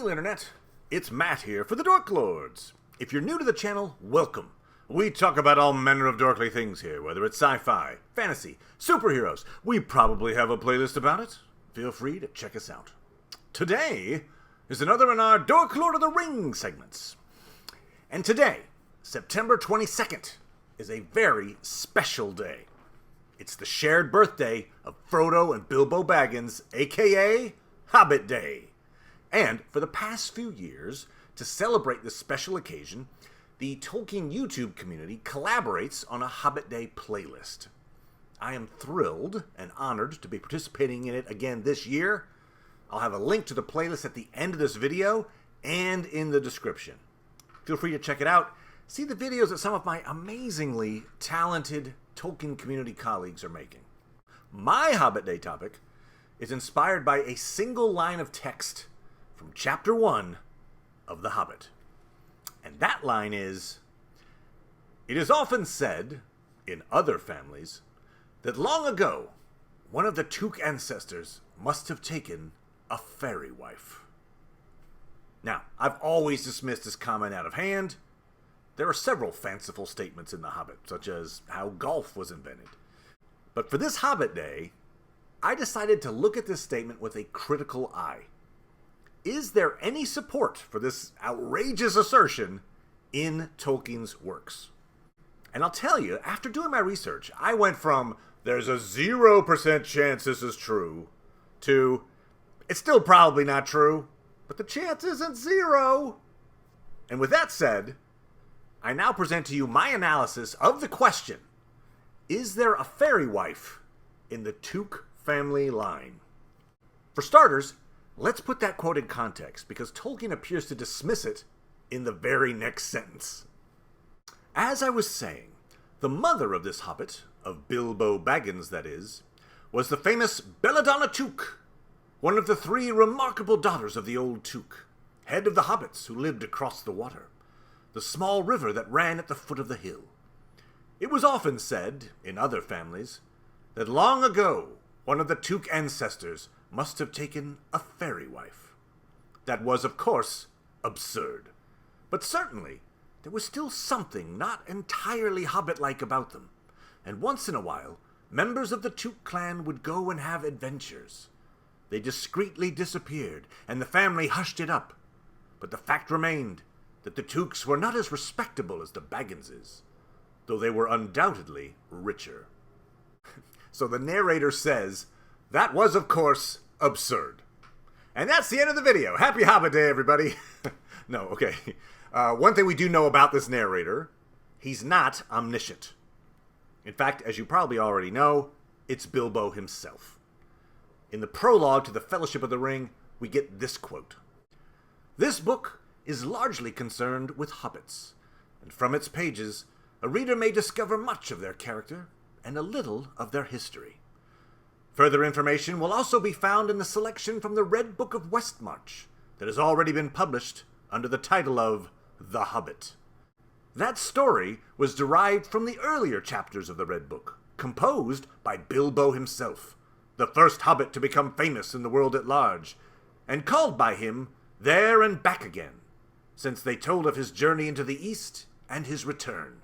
Hail Internet, it's Matt here for the Dork Lords. If you're new to the channel, welcome. We talk about all manner of dorkly things here, whether it's sci-fi, fantasy, superheroes. We probably have a playlist about it. Feel free to check us out. Today is another in our Dork Lord of the Rings segments. And today, September 22nd, is a very special day. It's the shared birthday of Frodo and Bilbo Baggins, aka Hobbit Day. And for the past few years, to celebrate this special occasion, the Tolkien YouTube community collaborates on a Hobbit Day playlist. I am thrilled and honored to be participating in it again this year. I'll have a link to the playlist at the end of this video and in the description. Feel free to check it out. See the videos that some of my amazingly talented Tolkien community colleagues are making. My Hobbit Day topic is inspired by a single line of text from Chapter 1 of The Hobbit. And that line is, "It is often said, in other families, that long ago, one of the Took ancestors must have taken a fairy wife." Now, I've always dismissed this comment out of hand. There are several fanciful statements in The Hobbit, such as how golf was invented. But for this Hobbit Day, I decided to look at this statement with a critical eye. Is there any support for this outrageous assertion in Tolkien's works? And I'll tell you, after doing my research, I went from, there's a 0% chance this is true, to, it's still probably not true, but the chance isn't zero. And with that said, I now present to you my analysis of the question, is there a fairy wife in the Took family line? For starters, let's put that quote in context, because Tolkien appears to dismiss it in the very next sentence. As I was saying, the mother of this hobbit, of Bilbo Baggins that is, was the famous Belladonna Took, one of the 3 remarkable daughters of the old Took, head of the hobbits who lived across the water, the small river that ran at the foot of the hill. It was often said, in other families, that long ago one of the Took ancestors must have taken a fairy wife. That was, of course, absurd. But certainly, there was still something not entirely hobbit-like about them, and once in a while, members of the Took clan would go and have adventures. They discreetly disappeared, and the family hushed it up. But the fact remained that the Tooks were not as respectable as the Bagginses, though they were undoubtedly richer. So the narrator says, that was, of course, absurd. And that's the end of the video. Happy Hobbit Day, everybody. No, okay. One thing we do know about this narrator, he's not omniscient. In fact, as you probably already know, it's Bilbo himself. In the prologue to the Fellowship of the Ring, we get this quote. "This book is largely concerned with hobbits, and from its pages, a reader may discover much of their character and a little of their history. Further information will also be found in the selection from the Red Book of Westmarch that has already been published under the title of The Hobbit. That story was derived from the earlier chapters of the Red Book, composed by Bilbo himself, the first hobbit to become famous in the world at large, and called by him There and Back Again, since they told of his journey into the East and his return,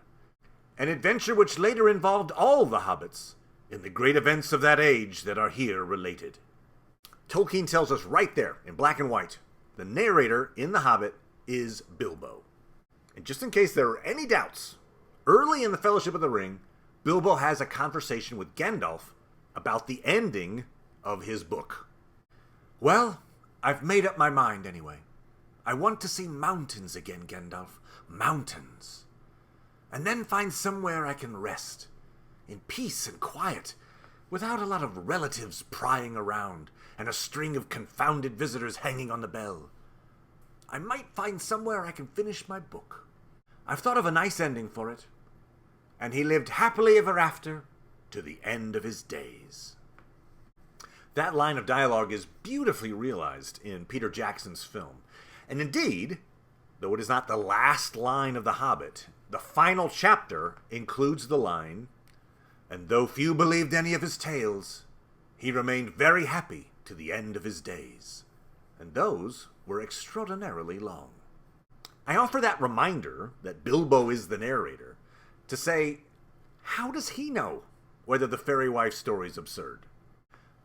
an adventure which later involved all the hobbits in the great events of that age that are here related." Tolkien tells us right there, in black and white, the narrator in The Hobbit is Bilbo. And just in case there are any doubts, early in the Fellowship of the Ring, Bilbo has a conversation with Gandalf about the ending of his book. "Well, I've made up my mind anyway. I want to see mountains again, Gandalf. Mountains. And then find somewhere I can rest, in peace and quiet, without a lot of relatives prying around and a string of confounded visitors hanging on the bell. I might find somewhere I can finish my book. I've thought of a nice ending for it. And he lived happily ever after to the end of his days." That line of dialogue is beautifully realized in Peter Jackson's film. And indeed, though it is not the last line of The Hobbit, the final chapter includes the line, "And though few believed any of his tales, he remained very happy to the end of his days. And those were extraordinarily long. I offer that reminder that Bilbo is the narrator to say, how does he know whether the fairy wife story is absurd?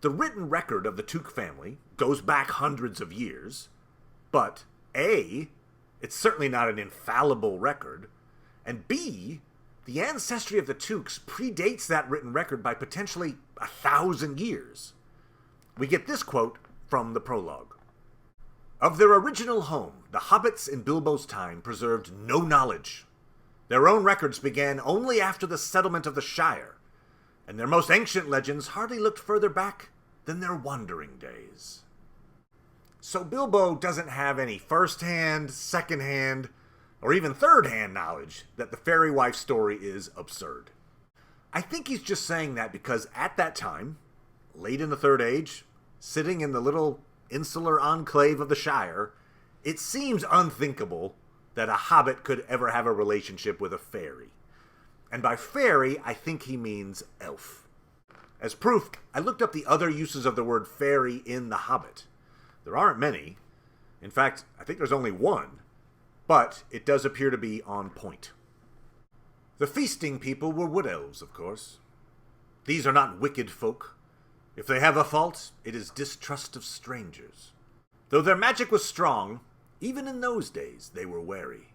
The written record of the Took family goes back hundreds of years, but A, it's certainly not an infallible record, and B, the ancestry of the Tooks predates that written record by potentially 1,000 years. We get this quote from the prologue. Of their original home, the hobbits in Bilbo's time preserved no knowledge. Their own records began only after the settlement of the Shire, and their most ancient legends hardly looked further back than their wandering days. So Bilbo doesn't have any first-hand, second-hand, or even third-hand knowledge that the fairy wife story is absurd. I think he's just saying that because at that time, late in the Third Age, sitting in the little insular enclave of the Shire, it seems unthinkable that a hobbit could ever have a relationship with a fairy. And by fairy, I think he means elf. As proof, I looked up the other uses of the word fairy in The Hobbit. There aren't many. In fact, I think there's only one. But it does appear to be on point. The feasting people were wood elves, of course. These are not wicked folk. If they have a fault, it is distrust of strangers. Though their magic was strong, even in those days they were wary.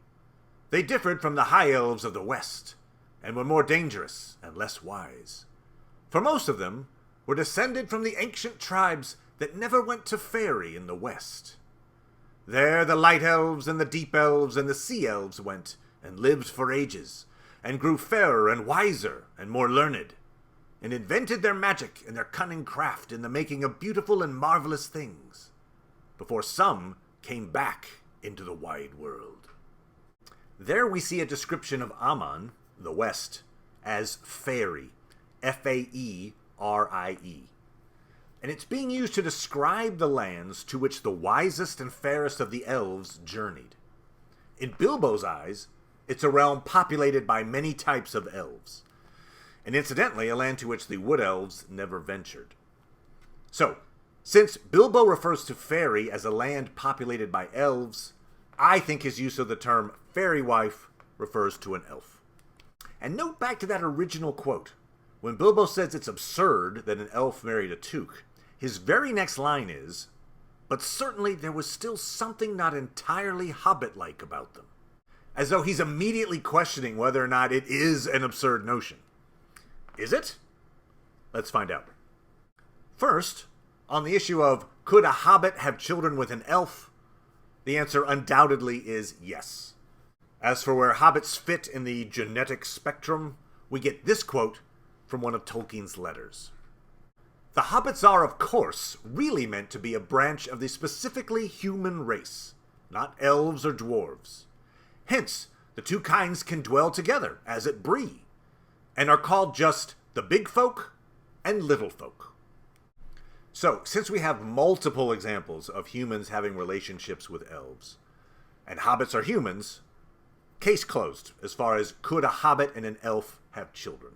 They differed from the high elves of the West, and were more dangerous and less wise. For most of them were descended from the ancient tribes that never went to fairy in the West. There the light elves and the deep elves and the sea elves went and lived for ages, and grew fairer and wiser and more learned, and invented their magic and their cunning craft in the making of beautiful and marvelous things, before some came back into the wide world. There we see a description of Aman, the West, as fairy, F-A-E-R-I-E. And it's being used to describe the lands to which the wisest and fairest of the elves journeyed. In Bilbo's eyes, it's a realm populated by many types of elves, and incidentally, a land to which the wood elves never ventured. So, since Bilbo refers to fairy as a land populated by elves, I think his use of the term fairy wife refers to an elf. And note back to that original quote. When Bilbo says it's absurd that an elf married a Took, his very next line is, but certainly there was still something not entirely hobbit-like about them. As though he's immediately questioning whether or not it is an absurd notion. Is it? Let's find out. First, on the issue of could a hobbit have children with an elf, the answer undoubtedly is yes. As for where hobbits fit in the genetic spectrum, we get this quote from one of Tolkien's letters. The hobbits are, of course, really meant to be a branch of the specifically human race, not elves or dwarves. Hence, the two kinds can dwell together, as at Bree, and are called just the big folk and little folk. So, since we have multiple examples of humans having relationships with elves, and hobbits are humans, case closed as far as could a hobbit and an elf have children.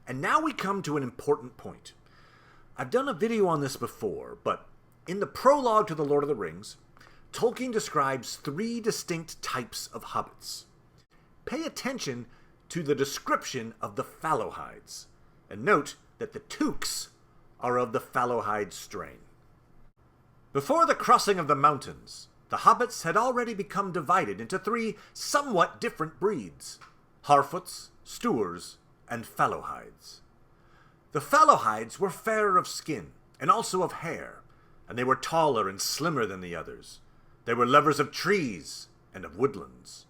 And now we come to an important point. I've done a video on this before, but in the prologue to The Lord of the Rings, Tolkien describes 3 distinct types of hobbits. Pay attention to the description of the Fallowhides, and note that the Tooks are of the Fallowhide strain. Before the crossing of the mountains, the hobbits had already become divided into 3 somewhat different breeds: Harfoots, Stoors, and Fallowhides. The Fallowhides were fairer of skin, and also of hair, and they were taller and slimmer than the others. They were lovers of trees and of woodlands.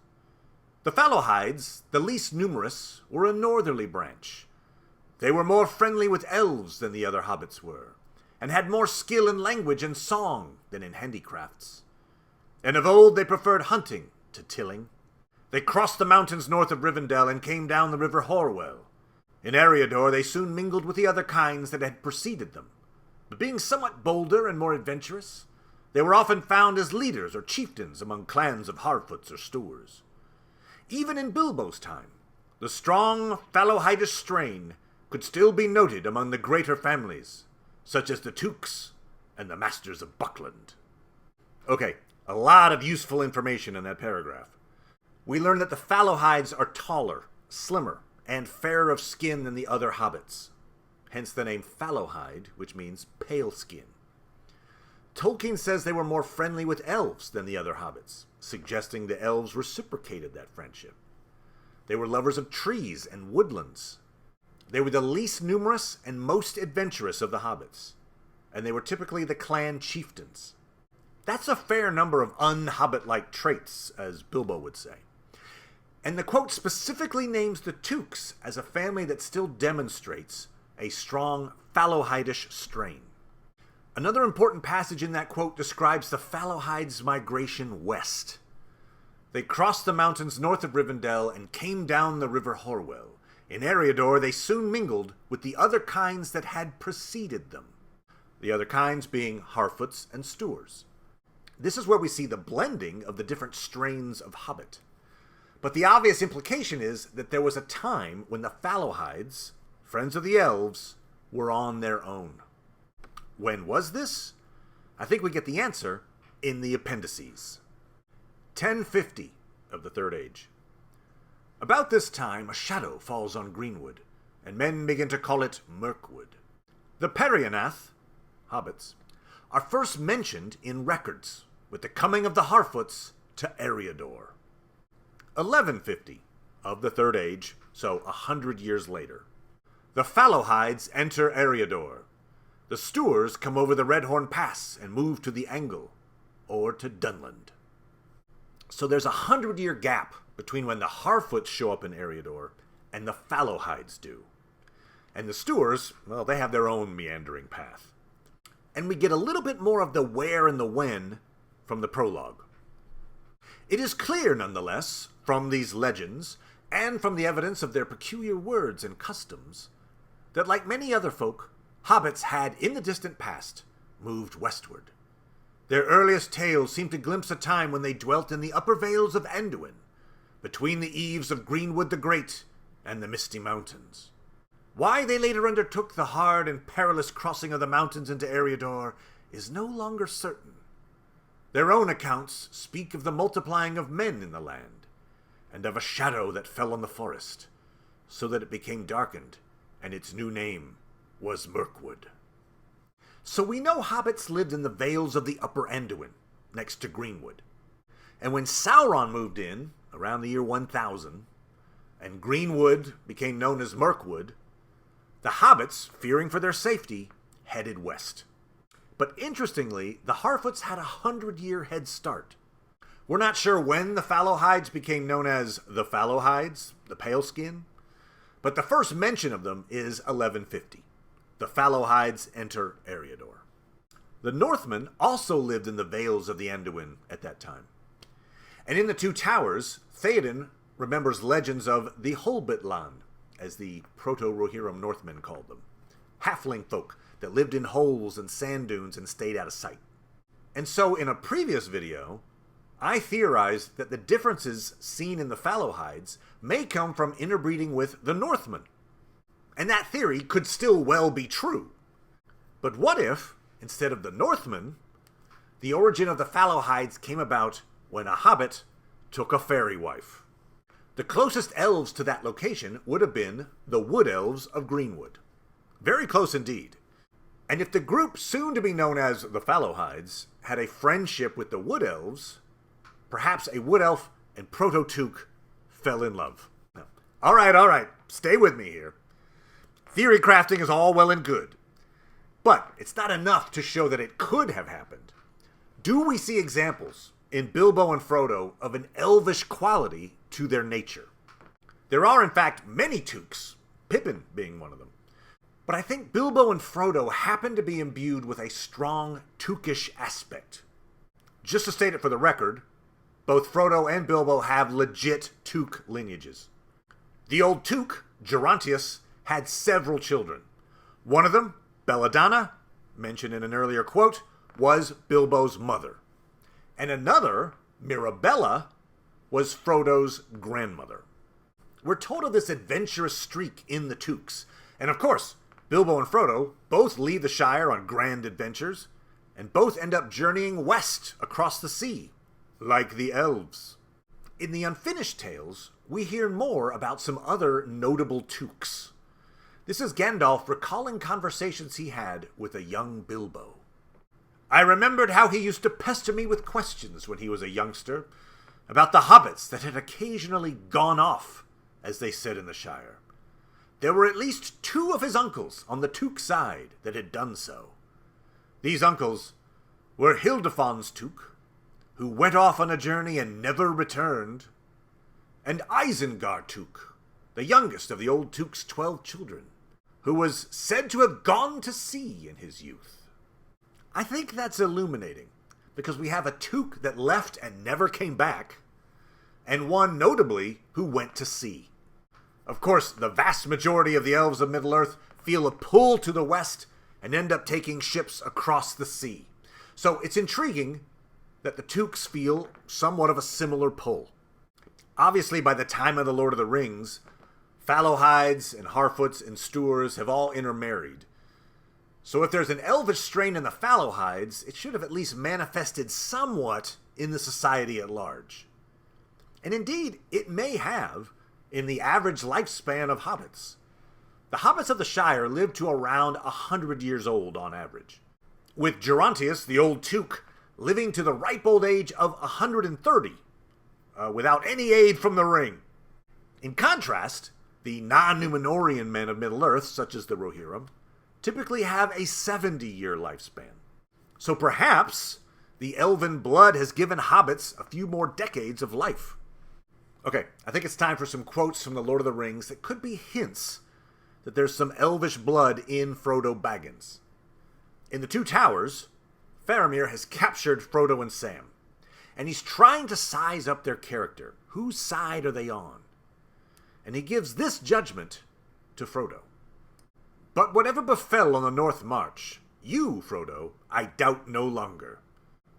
The Fallowhides, the least numerous, were a northerly branch. They were more friendly with elves than the other hobbits were, and had more skill in language and song than in handicrafts. And of old they preferred hunting to tilling. They crossed the mountains north of Rivendell and came down the river Horwell. In Eriador they soon mingled with the other kinds that had preceded them, but being somewhat bolder and more adventurous, they were often found as leaders or chieftains among clans of Harfoots or Stoors. Even in Bilbo's time, the strong Fallowhidish strain could still be noted among the greater families, such as the Tooks and the Masters of Buckland. Okay, A lot of useful information in that paragraph. We learn that the Fallowhides are taller, slimmer, and fairer of skin than the other hobbits. Hence the name Fallowhide, which means pale skin. Tolkien says they were more friendly with elves than the other hobbits, suggesting the elves reciprocated that friendship. They were lovers of trees and woodlands. They were the least numerous and most adventurous of the hobbits, and they were typically the clan chieftains. That's a fair number of un-hobbit-like traits, as Bilbo would say. And the quote specifically names the Tooks as a family that still demonstrates a strong Fallowhidish strain. Another important passage in that quote describes the Fallowhides' migration west. They crossed the mountains north of Rivendell and came down the river Horwell. In Eriador, they soon mingled with the other kinds that had preceded them. The other kinds being Harfoots and Stoors. This is where we see the blending of the different strains of Hobbit. But the obvious implication is that there was a time when the Fallowhides, friends of the elves, were on their own. When was this? I think we get the answer in the appendices. 1050 of the Third Age. About this time a shadow falls on Greenwood, and men begin to call it Mirkwood. The Perianath, hobbits, are first mentioned in records, with the coming of the Harfoots to Eriador. 1150 of the Third Age, so 100 years later. The Fallowhides enter Eriador. The Stoors come over the Redhorn Pass and move to the Angle, or to Dunland. So there's a 100-year gap between when the Harfoots show up in Eriador and the Fallowhides do. And the Stoors, well, they have their own meandering path. And we get a little bit more of the where and the when from the prologue. It is clear, nonetheless, from these legends, and from the evidence of their peculiar words and customs, that like many other folk, hobbits had, in the distant past, moved westward. Their earliest tales seem to glimpse a time when they dwelt in the upper vales of Anduin, between the eaves of Greenwood the Great and the Misty Mountains. Why they later undertook the hard and perilous crossing of the mountains into Eriador is no longer certain. Their own accounts speak of the multiplying of men in the land, and of a shadow that fell on the forest, so that it became darkened, and its new name was Mirkwood. So we know hobbits lived in the vales of the upper Anduin, next to Greenwood. And when Sauron moved in, around the year 1000, and Greenwood became known as Mirkwood, the hobbits, fearing for their safety, headed west. But interestingly, the Harfoots had a 100-year head start. We're not sure when the Fallowhides became known as the Fallowhides, the pale skin, but the first mention of them is 1150. The Fallowhides enter Eriador. The Northmen also lived in the vales of the Anduin at that time. And in the Two Towers, Theoden remembers legends of the Hobbitland, as the Proto-Rohirrim Northmen called them. Halfling folk that lived in holes and sand dunes and stayed out of sight. And so in a previous video, I theorized that the differences seen in the Fallowhides may come from interbreeding with the Northmen. And that theory could still well be true. But what if, instead of the Northmen, the origin of the Fallowhides came about when a hobbit took a fairy wife? The closest elves to that location would have been the Wood Elves of Greenwood. Very close indeed. And if the group soon to be known as the Fallowhides had a friendship with the Wood Elves, perhaps a Wood Elf and Proto-Took fell in love. Now, all right, stay with me here. Theory crafting is all well and good, but it's not enough to show that it could have happened. Do we see examples in Bilbo and Frodo of an elvish quality to their nature? There are, in fact, many Tooks, Pippin being one of them. But I think Bilbo and Frodo happen to be imbued with a strong Tookish aspect. Just to state it for the record, both Frodo and Bilbo have legit Took lineages. The old Took, Gerontius, had several children. One of them, Belladonna, mentioned in an earlier quote, was Bilbo's mother. And another, Mirabella, was Frodo's grandmother. We're told of this adventurous streak in the Tooks. And of course, Bilbo and Frodo both leave the Shire on grand adventures, and both end up journeying west across the sea like the elves. In the unfinished tales, we hear more about some other notable Tooks. This is Gandalf recalling conversations he had with a young Bilbo. I remembered how he used to pester me with questions when he was a youngster, about the hobbits that had occasionally gone off, as they said in the Shire. There were at least 2 of his uncles on the Took side that had done so. These uncles were Hildefon's Took, who went off on a journey and never returned, and Isengard Took, the youngest of the old Took's 12 children, who was said to have gone to sea in his youth. I think that's illuminating, because we have a Took that left and never came back, and one, notably, who went to sea. Of course, the vast majority of the elves of Middle-earth feel a pull to the west and end up taking ships across the sea. So it's intriguing that the Tooks feel somewhat of a similar pull. Obviously, by the time of the Lord of the Rings, Fallowhides and Harfoots and Stoors have all intermarried. So if there's an elvish strain in the Fallowhides, it should have at least manifested somewhat in the society at large. And indeed, it may have in the average lifespan of hobbits. The hobbits of the Shire lived to around 100 years old on average, with Gerontius, the old Took, living to the ripe old age of 130, without any aid from the ring. In contrast, the non-Númenórean men of Middle-earth, such as the Rohirrim, typically have a 70-year lifespan. So perhaps the elven blood has given hobbits a few more decades of life. Okay, I think it's time for some quotes from the Lord of the Rings that could be hints that there's some elvish blood in Frodo Baggins. In the Two Towers, Faramir has captured Frodo and Sam, and he's trying to size up their character. Whose side are they on? And he gives this judgment to Frodo. But whatever befell on the North March, you, Frodo, I doubt no longer.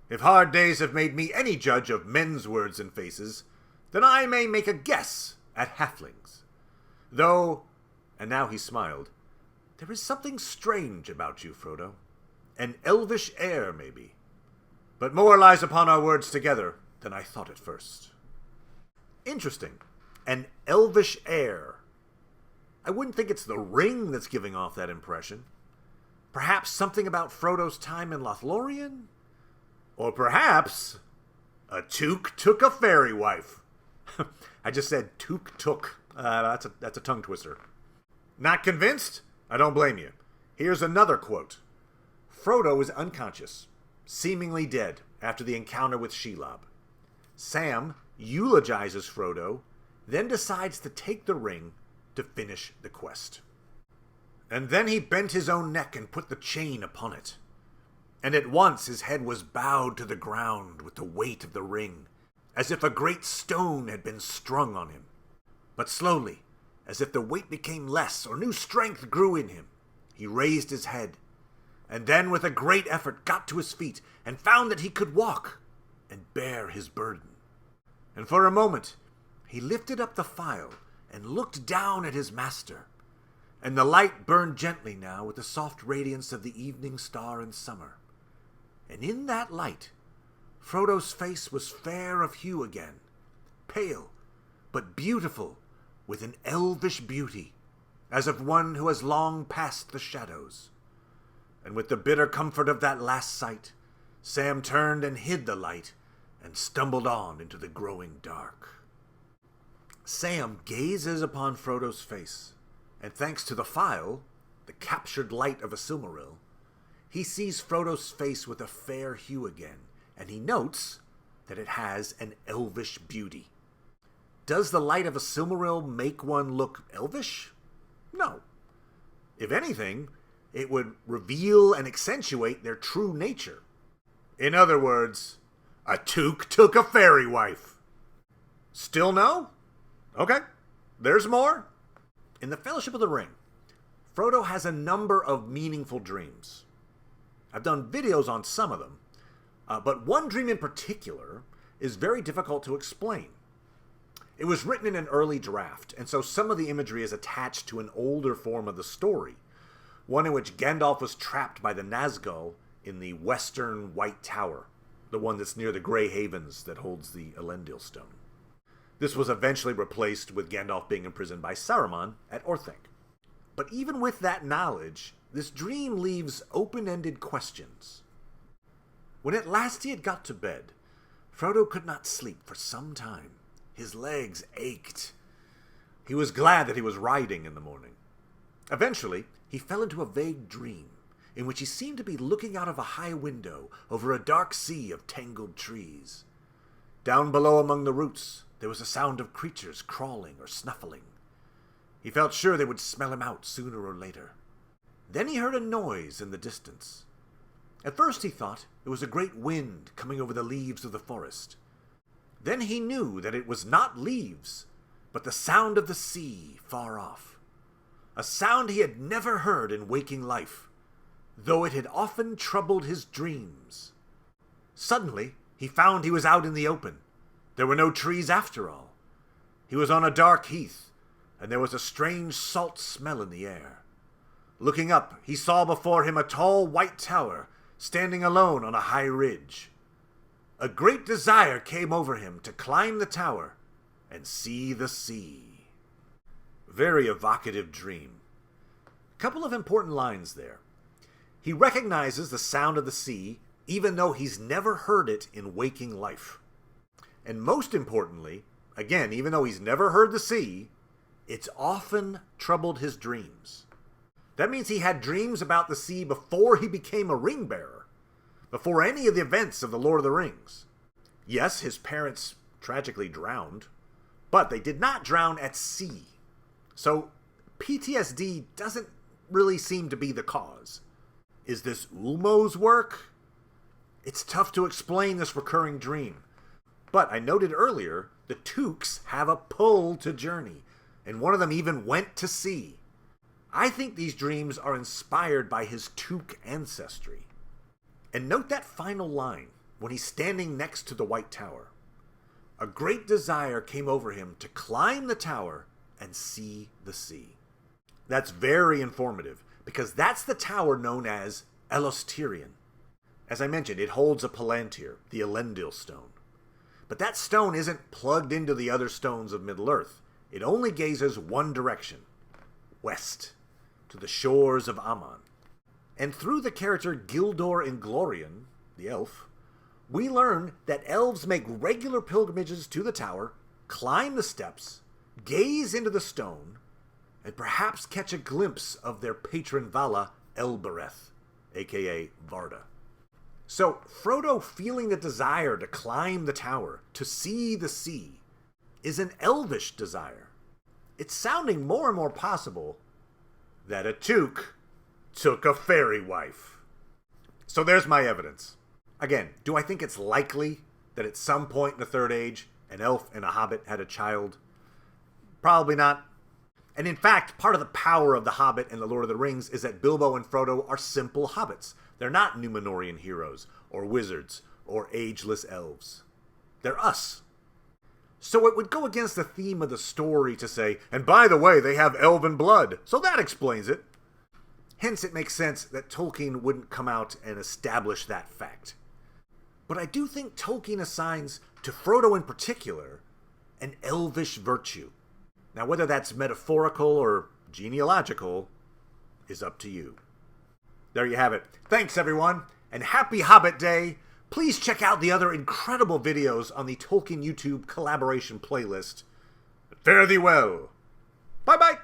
If hard days have made me any judge of men's words and faces, then I may make a guess at halflings. Though, and now he smiled, there is something strange about you, Frodo. An elvish air, maybe. But more lies upon our words together than I thought at first. Interesting. An elvish air. I wouldn't think it's the ring that's giving off that impression. Perhaps something about Frodo's time in Lothlorien? Or perhaps a Took took a fairy wife. I just said Took took. That's a tongue twister. Not convinced? I don't blame you. Here's another quote. Frodo is unconscious, seemingly dead after the encounter with Shelob. Sam eulogizes Frodo, then decides to take the ring to finish the quest. And then he bent his own neck and put the chain upon it. And at once his head was bowed to the ground with the weight of the ring, as if a great stone had been strung on him. But slowly, as if the weight became less or new strength grew in him, he raised his head, and then with a great effort got to his feet and found that he could walk and bear his burden. And for a moment he lifted up the phial and looked down at his master, and the light burned gently now with the soft radiance of the evening star in summer. And in that light, Frodo's face was fair of hue again, pale, but beautiful with an elvish beauty, as of one who has long passed the shadows. And with the bitter comfort of that last sight, Sam turned and hid the light and stumbled on into the growing dark. Sam gazes upon Frodo's face, and thanks to the phial, the captured light of a Silmaril, he sees Frodo's face with a fair hue again, and he notes that it has an elvish beauty. Does the light of a Silmaril make one look elvish? No. If anything, it would reveal and accentuate their true nature. In other words, a Took took a fairy wife. Still no? Okay, there's more. In the Fellowship of the Ring, Frodo has a number of meaningful dreams. I've done videos on some of them, but one dream in particular is very difficult to explain. It was written in an early draft, and so some of the imagery is attached to an older form of the story, one in which Gandalf was trapped by the Nazgul in the western White Tower. the one that's near the Grey Havens that holds the Elendil Stone. This was eventually replaced with Gandalf being imprisoned by Saruman at Orthanc. But even with that knowledge, this dream leaves open-ended questions. When at last he had got to bed, Frodo could not sleep for some time. His legs ached. He was glad that he was riding in the morning. Eventually, he fell into a vague dream, in which he seemed to be looking out of a high window over a dark sea of tangled trees. Down below among the roots, there was a sound of creatures crawling or snuffling. He felt sure they would smell him out sooner or later. Then he heard a noise in the distance. At first he thought it was a great wind coming over the leaves of the forest. Then he knew that it was not leaves, but the sound of the sea far off. A sound he had never heard in waking life, though it had often troubled his dreams. Suddenly, he found he was out in the open. There were no trees after all. He was on a dark heath, and there was a strange salt smell in the air. Looking up, he saw before him a tall white tower, standing alone on a high ridge. A great desire came over him to climb the tower and see the sea. Very evocative dream. A couple of important lines there. He recognizes the sound of the sea, even though he's never heard it in waking life. And most importantly, again, even though he's never heard the sea, it's often troubled his dreams. That means he had dreams about the sea before he became a ring bearer, before any of the events of the Lord of the Rings. Yes, his parents tragically drowned, but they did not drown at sea. So PTSD doesn't really seem to be the cause. Is this Ulmo's work? It's tough to explain this recurring dream. But I noted earlier, the Tooks have a pull to journey, and one of them even went to sea. I think these dreams are inspired by his Took ancestry. And note that final line, when he's standing next to the White Tower. A great desire came over him to climb the tower and see the sea. That's very informative, because that's the tower known as Elostirion. As I mentioned, it holds a Palantir, the Elendil Stone. But that stone isn't plugged into the other stones of Middle-earth. It only gazes one direction, west, to the shores of Aman. And through the character Gildor Inglorion, the elf, we learn that elves make regular pilgrimages to the tower, climb the steps, gaze into the stone, and perhaps catch a glimpse of their patron Vala, Elbereth, aka Varda. So, Frodo feeling the desire to climb the tower, to see the sea, is an elvish desire. It's sounding more and more possible that a Took took a fairy wife. So there's my evidence. Again, do I think it's likely that at some point in the Third Age, an elf and a hobbit had a child? Probably not. And in fact, part of the power of The Hobbit and The Lord of the Rings is that Bilbo and Frodo are simple hobbits. They're not Númenórean heroes, or wizards, or ageless elves. They're us. So it would go against the theme of the story to say, and by the way, they have elven blood, so that explains it. Hence, it makes sense that Tolkien wouldn't come out and establish that fact. But I do think Tolkien assigns, to Frodo in particular, an elvish virtue. Now, whether that's metaphorical or genealogical is up to you. There you have it. Thanks, everyone, and happy Hobbit Day. Please check out the other incredible videos on the Tolkien YouTube collaboration playlist. Fare thee well. Bye-bye.